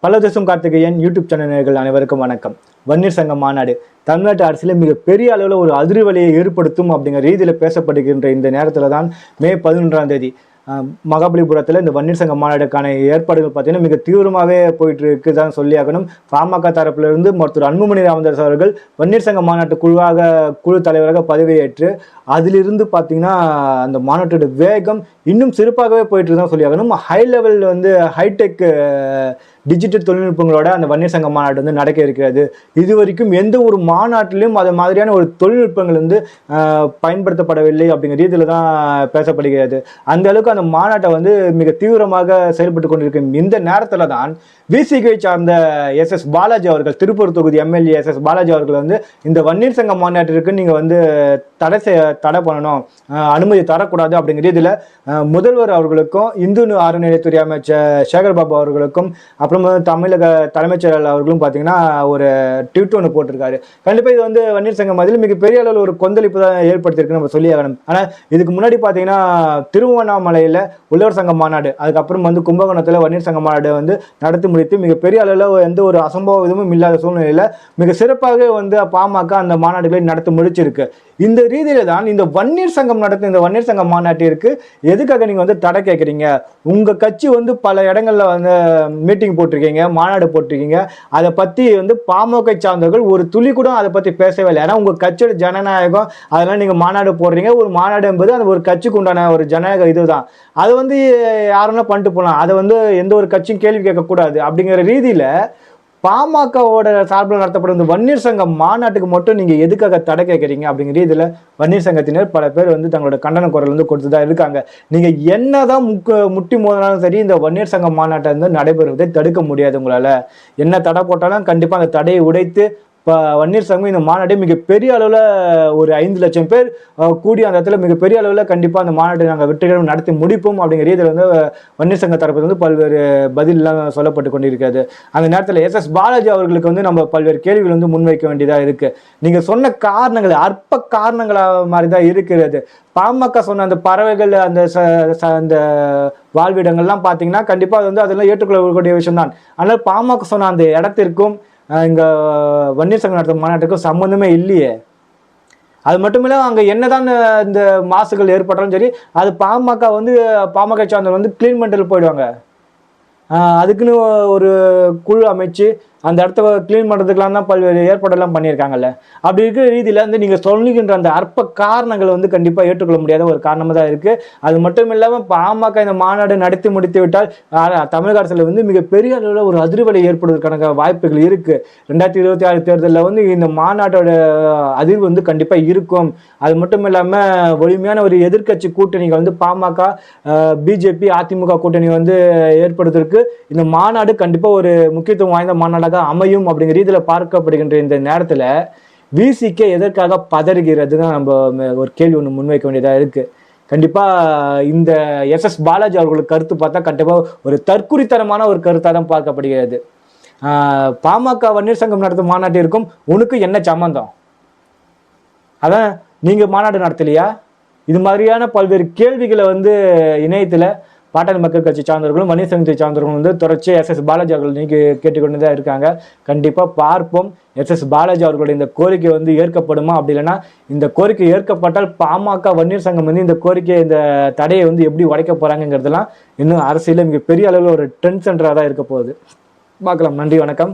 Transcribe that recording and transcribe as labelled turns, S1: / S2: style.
S1: பல்லதேசம் Karthikeyan YouTube channel நேயர்கள் அனைவருக்கும் வணக்கம். வன்னியர் சங்க மாநாடு தமிழ்நாட்டு அரசியல மிகப்பெரிய அளவில் ஒரு அதிர்வலையை ஏற்படுத்தும் அப்படிங்கிற ரீதியில் பேசப்படுகின்ற இந்த நேரத்தில் தான் மே 11ஆம் தேதி மகாபலிபுரத்தில் இந்த வன்னியர் சங்க மாநாடுக்கான ஏற்பாடுகள் பார்த்தீங்கன்னா மிக தீவிரமாகவே போயிட்டு இருக்குதான் சொல்லி ஆகணும். பாமக தரப்பிலிருந்து மருத்துவர் அன்புமணி ராமதாஸ் அவர்கள் வன்னியர் சங்க மாநாட்டு குழு தலைவராக பதவியேற்று அதிலிருந்து பார்த்தீங்கன்னா அந்த மாநாட்டோட வேகம் இன்னும் சிறப்பாகவே போயிட்டு தான் சொல்லி ஆகணும். ஹை லெவல் ஹைடெக் டிஜிட்டல் தொழில்நுட்பங்களோட அந்த வன்னியர் சங்க மாநாடு நடக்க இருக்கிறது. இது வரைக்கும் எந்த ஒரு மாநாட்டிலும் அது மாதிரியான ஒரு தொழில்நுட்பங்கள் பயன்படுத்தப்படவில்லை அப்படிங்கிற ரீதியில தான் பேசப்படுகிறது. அந்த அளவுக்கு அந்த மாநாட்டை மிக தீவிரமாக செயல்பட்டு கொண்டிருக்கும் இந்த நேரத்துல தான் விசிகை சார்ந்த எஸ் பாலாஜி அவர்கள், திருப்பூர் தொகுதி எம்எல்ஏ எஸ் பாலாஜி அவர்கள் இந்த வன்னியர் சங்க மாநாட்டிற்கு நீங்க தடை பண்ணணும், அனுமதி தரக்கூடாது அப்படிங்கிற ரீதியில முதல்வர் அவர்களுக்கும் இந்து அறநிலையத்துறை அமைச்சர் சேகர் பாபு அவர்களுக்கும் அப்புறம் தமிழக தலைமைச் செயலாளர் அவர்களும் பார்த்தீங்கன்னா ஒரு ட்வீட் ஒன்று போட்டிருக்காரு. கண்டிப்பாக இது வன்னியர் சங்கம் அதில் மிகப்பெரிய அளவில் ஒரு கொந்தளிப்பு தான் ஏற்படுத்தியிருக்கு நம்ம சொல்லி ஆகணும். ஆனால் இதுக்கு முன்னாடி பார்த்தீங்கன்னா திருவண்ணாமலையில் உழவர் சங்க மாநாடு, அதுக்கப்புறம் கும்பகோணத்தில் வன்னியர் சங்க மாநாடு நடத்தி முடித்து மிகப்பெரிய அளவில் எந்த ஒரு அசம்பாவிதமும் இல்லாத சூழ்நிலையில் மிக சிறப்பாக பாமக அந்த மாநாடுகளை நடத்தி முடிச்சிருக்கு. இந்த ரீதியில தான் இந்த வன்னியர் சங்கம் நடத்தும் இந்த வன்னியர் சங்க மாநாட்டிற்கு எதுக்காக நீங்க தடை கேட்குறீங்க? உங்க கட்சி பல இடங்கள்ல மீட்டிங் போட்டிருக்கீங்க, மாநாடு போட்டிருக்கீங்க. அதை பத்தி பாமக சார்ந்தவர்கள் ஒரு துளி கூட அதை பத்தி பேசவே இல்லை. ஏன்னா உங்க கட்சியோட ஜனநாயகம், அதெல்லாம் நீங்க மாநாடு போடுறீங்க. ஒரு மாநாடு என்பது அந்த ஒரு கட்சிக்கு உண்டான ஒரு ஜனநாயக இதுதான். அது யாருன்னா பண்ணிட்டு போகலாம். அதை எந்த ஒரு கட்சியும் கேள்வி கேட்கக்கூடாது அப்படிங்கிற ரீதியில பாமகவோட சார்பில் நடத்தப்படும் இந்த வன்னியர் சங்க மாநாட்டுக்கு மட்டும் நீங்க எதுக்காக தடை கேட்கறீங்க அப்படிங்கிற இதுல வன்னியர் சங்கத்தினர் பல பேர் தங்களோட கண்டன குரல் கொடுத்துதான் இருக்காங்க. நீங்க என்னதான் முட்டி மோதினாலும் சரி, இந்த வன்னியர் சங்க மாநாட்டை நடைபெறுவதை தடுக்க முடியாது. உங்களால என்ன தடை போட்டாலும் கண்டிப்பா அந்த தடையை உடைத்து வன்னியர் சங்கம் இந்த மாநாட்டை மிகப்பெரிய அளவில் ஒரு 5 லட்சம் பேர் கூடிய அந்த இடத்துல மிகப்பெரிய அளவில் கண்டிப்பாக அந்த மாநாட்டை நாங்கள் வெற்றிகரம் நடத்தி முடிப்போம் அப்படிங்கிற ரீதியில் வன்னியர் சங்க தரப்பு பல்வேறு பதிலெல்லாம் சொல்லப்பட்டு கொண்டிருக்கிறது. அந்த நேரத்தில் எஸ் பாலாஜி அவர்களுக்கு நம்ம பல்வேறு கேள்விகள் முன்வைக்க வேண்டியதாக இருக்கு. நீங்க சொன்ன காரணங்கள் அற்ப காரணங்களா மாதிரி தான் இருக்கிறது. பாமக சொன்ன அந்த பறவைகள் அந்த வாழ்விடங்கள்லாம் பார்த்தீங்கன்னா கண்டிப்பாக அதெல்லாம் ஏற்றுக்கொள்ளக்கூடிய விஷயம் தான். ஆனால் பாமக சொன்ன அந்த இடத்திற்கும் இங்க வன்னியர் சங்கம் நடத்தும் மாநாட்டுக்கும் சம்பந்தமே இல்லையே. அது மட்டும் இல்ல, அங்க என்னதான் இந்த மாசுகள் ஏற்பட்டாலும் சரி, அது பாமக சார்ந்தவர் கிளீன் பண்ணிட்டு போயிடுவாங்க. அதுக்குன்னு ஒரு குழு அமைச்சு அந்த இடத்த கிளீன் பண்ணுறதுக்கெல்லாம் தான் பல்வேறு ஏற்பாடெல்லாம் பண்ணியிருக்காங்கல்ல. அப்படி இருக்கிற ரீதியில் நீங்கள் சொல்லுகின்ற அந்த அற்ப காரணங்கள் கண்டிப்பாக ஏற்றுக்கொள்ள முடியாத ஒரு காரணமாக தான் இருக்குது. அது மட்டும் இல்லாமல் பாமக இந்த மாநாடு நடத்தி முடித்து விட்டால் தமிழக அரசில் மிகப்பெரிய அளவில் ஒரு அதிர்வலை ஏற்படுவதற்கான வாய்ப்புகள் இருக்குது. 2026 தேர்தலில் இந்த மாநாட்டோட அதிர்வு கண்டிப்பாக இருக்கும். அது மட்டும் இல்லாமல் வலிமையான ஒரு எதிர்க்கட்சி கூட்டணிகள் பாமக, பிஜேபி, அதிமுக கூட்டணி ஏற்படுவதற்கு இந்த மாநாடு கண்டிப்பாக ஒரு முக்கியத்துவம் வாய்ந்த மாநாடாக அமையும் அப்படிங்கிற ரீதியில பார்க்கப்படுகின்ற இந்த நேரத்துல விசிகே எதற்காக பதறுகிறதுன்னு நம்ம ஒரு கேள்வி ஒன்று முன்வைக்க வேண்டியதா இருக்கு. கண்டிப்பா இந்த எஸ் பாலாஜி அவர்களுக்கு கருத்து பார்த்தா கண்டிப்பா ஒரு தற்குறித்தனமான ஒரு கருத்தாக தான் பார்க்கப்படுகிறது. பாமக வன்னியர் சங்கம் நடத்தும் மாநாட்டிற்கும் உனக்கு என்ன சம்பந்தம்? அதான் நீங்க மாநாடு நடத்தலையா? இது மாதிரியான பல்வேறு கேள்விகளை இணையத்துல பாட்டாளி மக்கள் கட்சி சார்ந்தவர்களும் வன்னியர் சங்கத்தை சார்ந்தவர்களும் தொடர்ச்சியாக எஸ் பாலாஜி அவர்கள் நீங்க கேட்டுக்கொண்டு தான் இருக்காங்க. கண்டிப்பா பார்ப்போம் எஸ் பாலாஜி அவர்களுடைய இந்த கோரிக்கை ஏற்கப்படுமா, அப்படி இல்லைன்னா இந்த கோரிக்கை ஏற்கப்பட்டால் பாமக வன்னியர் சங்கம் இந்த கோரிக்கை இந்த தடையை எப்படி உடைக்க போறாங்கிறதுலாம் இன்னும் அரசியல மிகப்பெரிய அளவில் ஒரு ட்ரெண்ட் சென்டராக தான் இருக்க போகுது. பார்க்கலாம். நன்றி, வணக்கம்.